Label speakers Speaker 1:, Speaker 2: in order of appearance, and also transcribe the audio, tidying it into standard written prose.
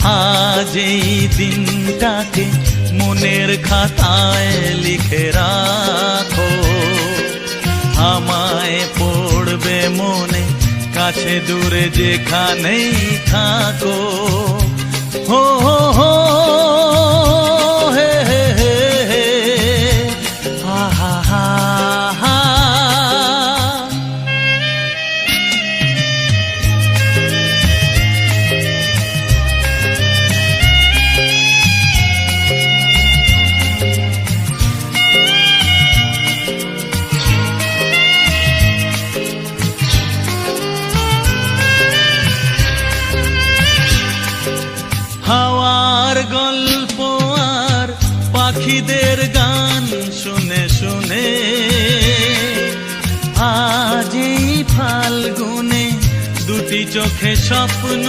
Speaker 1: আজ এই দিনটাকে মনের খাতায় লিখে রাখো, আমায় পড়বে মনে কাছে দূরে যেখানেই থাকো। হো হো হো হে হে হে হে হা হা হা হা। হাওয়ার গল্প আর পাখিদের গান শুনে শুনে আজ এই ফাল্গুনে দুটি চোখে স্বপ্ন